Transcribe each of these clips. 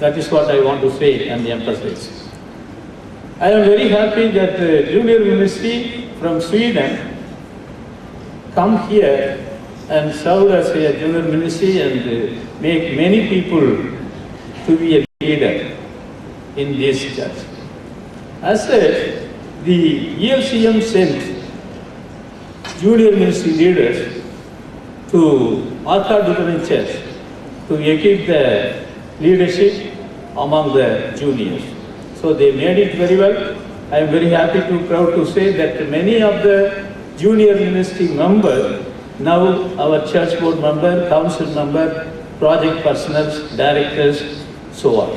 That is what I want to say and emphasize. I am very happy that the junior ministry from Sweden come here and serve as a junior ministry and make many people to be a leader in this church. As such, the ELCM sent junior ministry leaders to Orthodox Lutheran Church to equip the leadership among the juniors. So they made it very well. I am very happy to proud to say that many of the junior ministry members, now our church board member, council member, project personnel, directors, so on.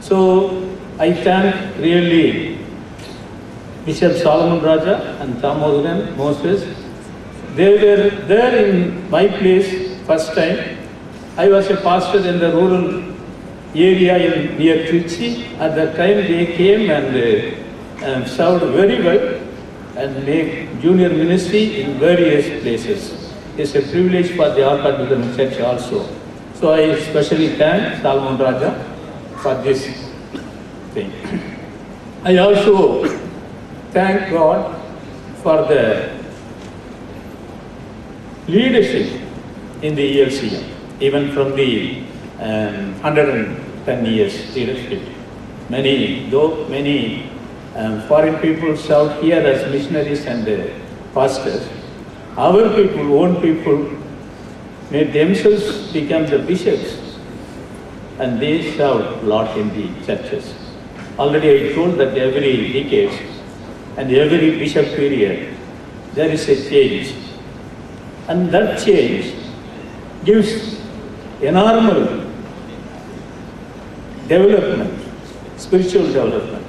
So I thank really Bishop Solomon Raja and Thamodaran Moses. They were there in my place first time. I was a pastor in the rural area near Trichy. At that time they came and served very well and make junior ministry in various places. It's a privilege for the Orthodox Lutheran Church also. So I especially thank Solomon Raja for this thing. I also thank God for the leadership in the ELCM, even from the 110 years leadership. Many foreign people served here as missionaries and pastors. Our people, own people, made themselves become the bishops, and they served a lot in the churches. Already I told that every decade and every bishop period, there is a change. And that change gives enormous development, spiritual development,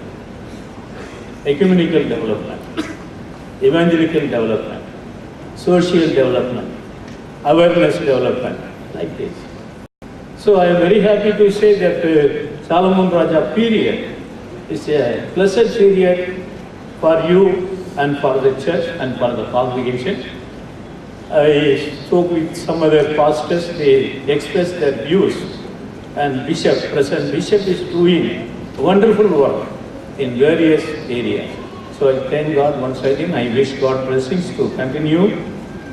ecumenical development, evangelical development, social development, awareness development, like this. So I am very happy to say that Solomon Raja period is a blessed period for you and for the church and for the congregation. I spoke with some other pastors, they expressed their views, and present bishop is doing wonderful work in various areas. So I thank God once again. I wish God blessings to continue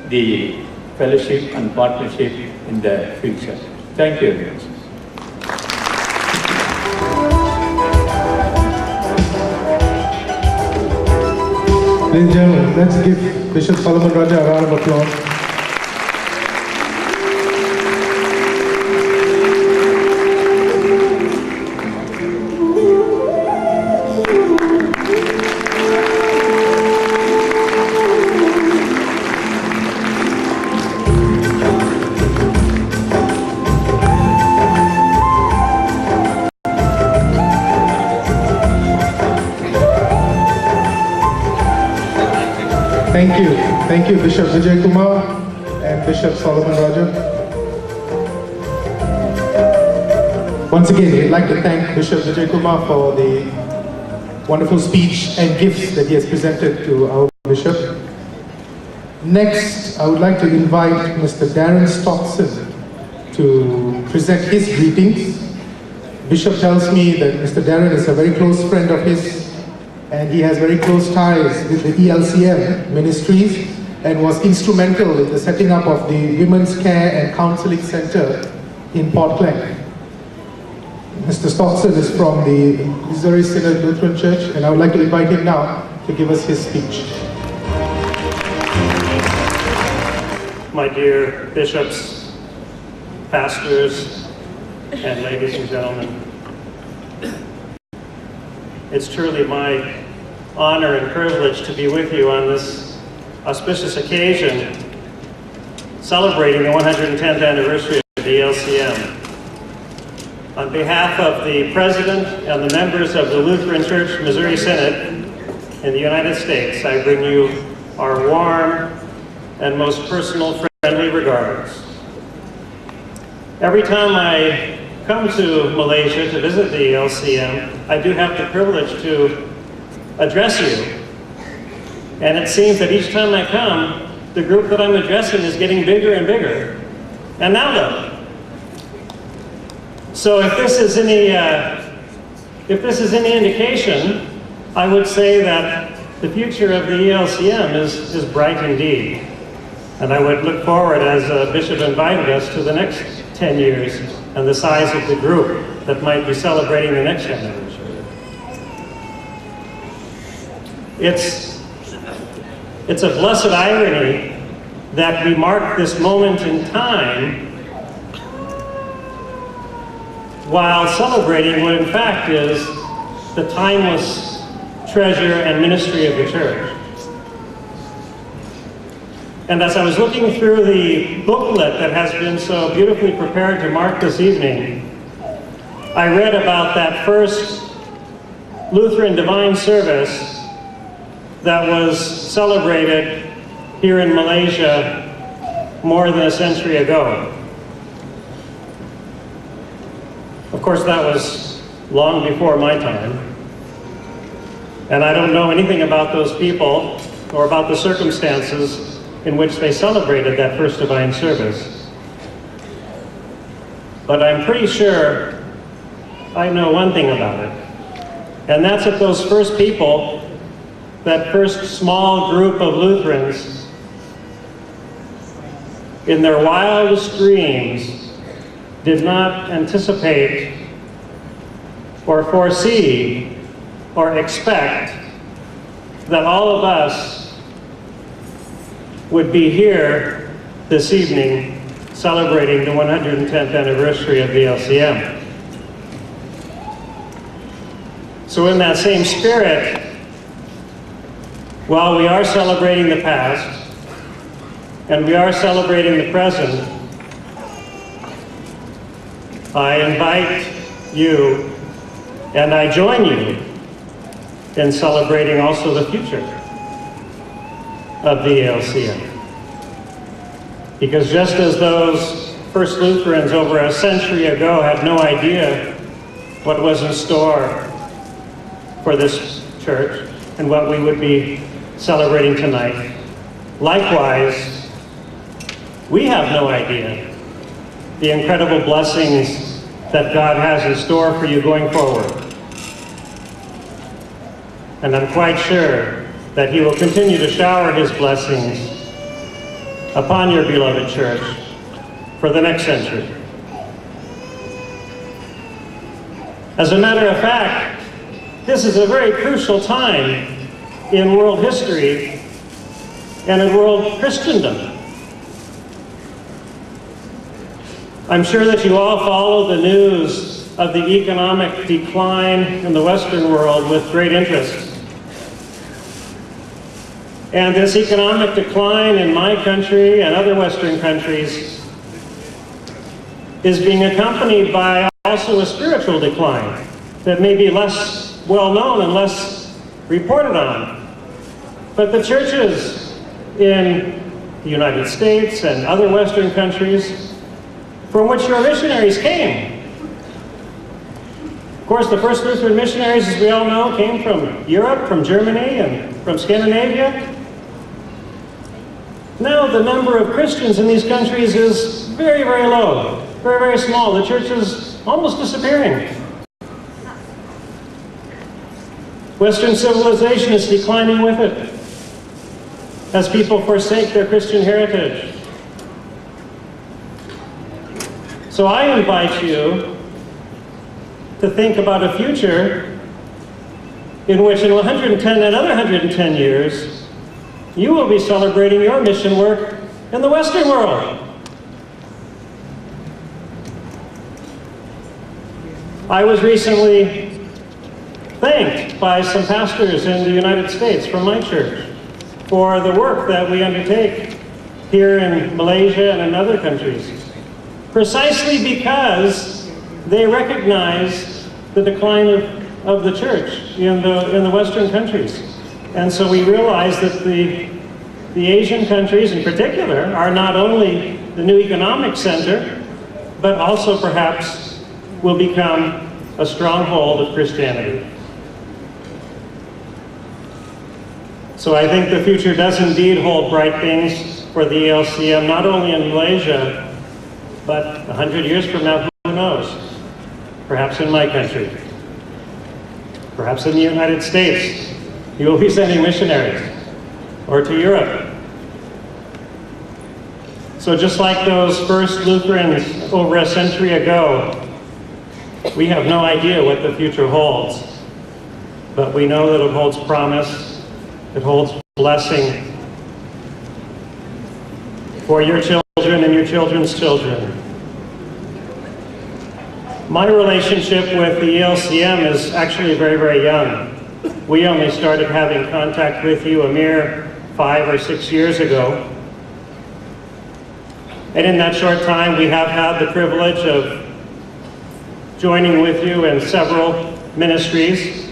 the fellowship and partnership in the future. Thank you very much. Ladies and gentlemen, let's give Bishop Solomon Raja a round of applause. Thank you, Bishop Vijay Kumar and Bishop Solomon Raja. Once again, we'd like to thank Bishop Vijay Kumar for the wonderful speech and gifts that he has presented to our bishop. Next, I would like to invite Mr. Darren Stockson to present his greetings. Bishop tells me that Mr. Darren is a very close friend of his, and he has very close ties with the ELCM ministries and was instrumental in the setting up of the Women's Care and Counseling Center in Port Klang. Mr. Stockson is from the Missouri Synod Lutheran Church, and I would like to invite him now to give us his speech. My dear bishops, pastors, and ladies and gentlemen, it's truly my honor and privilege to be with you on this auspicious occasion, celebrating the 110th anniversary of the ELCM. On behalf of the President and the members of the Lutheran Church Missouri Synod in the United States, I bring you our warm and most personal, friendly regards. Every time I come to Malaysia to visit the ELCM, I do have the privilege to address you. And it seems that each time I come, the group that I'm addressing is getting bigger and bigger. And now though, So if this is any indication, I would say that the future of the ELCM is bright indeed. And I would look forward, as Bishop invited us, to the next 10 years and the size of the group that might be celebrating the next anniversary. It's a blessed irony that we mark this moment in time while celebrating what in fact is the timeless treasure and ministry of the church. And as I was looking through the booklet that has been so beautifully prepared to mark this evening, I read about that first Lutheran divine service that was celebrated here in Malaysia more than a century ago. Of course, that was long before my time. And I don't know anything about those people or about the circumstances in which they celebrated that first divine service. But I'm pretty sure I know one thing about it. And that's that those first people, that first small group of Lutherans, in their wildest dreams, did not anticipate or foresee or expect that all of us would be here this evening celebrating the 110th anniversary of the ELCM. So in that same spirit, while we are celebrating the past and we are celebrating the present, I invite you and I join you in celebrating also the future of the ELCM. Because just as those first Lutherans over a century ago had no idea what was in store for this church and what we would be celebrating tonight, likewise, we have no idea the incredible blessings that God has in store for you going forward. And I'm quite sure that He will continue to shower His blessings upon your beloved church for the next century. As a matter of fact, this is a very crucial time in world history and in world Christendom. I'm sure that you all follow the news of the economic decline in the Western world with great interest. And this economic decline in my country and other Western countries is being accompanied by also a spiritual decline that may be less well known and less reported on. But the churches in the United States and other Western countries from which your missionaries came. Of course, the first Lutheran missionaries, as we all know, came from Europe, from Germany, and from Scandinavia. Now the number of Christians in these countries is very, very low, very, very small. The church is almost disappearing. Western civilization is declining with it as people forsake their Christian heritage. So I invite you to think about a future in which in 110 and another 110 years, you will be celebrating your mission work in the Western world. I was recently thanked by some pastors in the United States from my church for the work that we undertake here in Malaysia and in other countries, precisely because they recognize the decline of the church in the Western countries. And so we realize that the Asian countries in particular are not only the new economic center, but also perhaps will become a stronghold of Christianity. So I think the future does indeed hold bright things for the ELCM, not only in Malaysia, but 100 years from now, who knows? perhaps in my country, perhaps in the United States. You will be sending missionaries, or to Europe. So just like those first Lutherans over a century ago, we have no idea what the future holds, but we know that it holds promise, it holds blessing for your children and your children's children. My relationship with the ELCM is actually very, very young. We only started having contact with you a mere 5 or 6 years ago. And in that short time, we have had the privilege of joining with you in several ministries.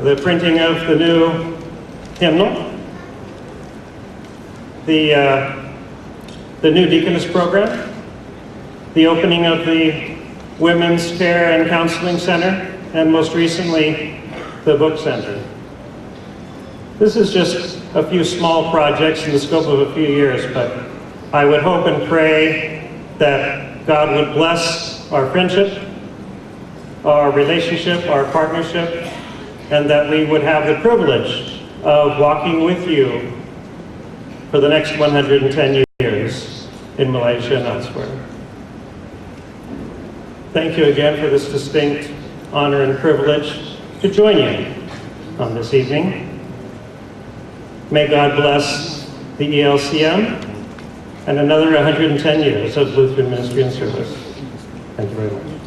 The printing of the new hymnal, the new deaconess program, the opening of the Women's Care and Counseling Center, and most recently, the Book Center. This is just a few small projects in the scope of a few years, but I would hope and pray that God would bless our friendship, our relationship, our partnership, and that we would have the privilege of walking with you for the next 110 years in Malaysia and elsewhere. Thank you again for this distinct honor and privilege to join you on this evening. May God bless the ELCM and another 110 years of Lutheran ministry and service. Thank you very much.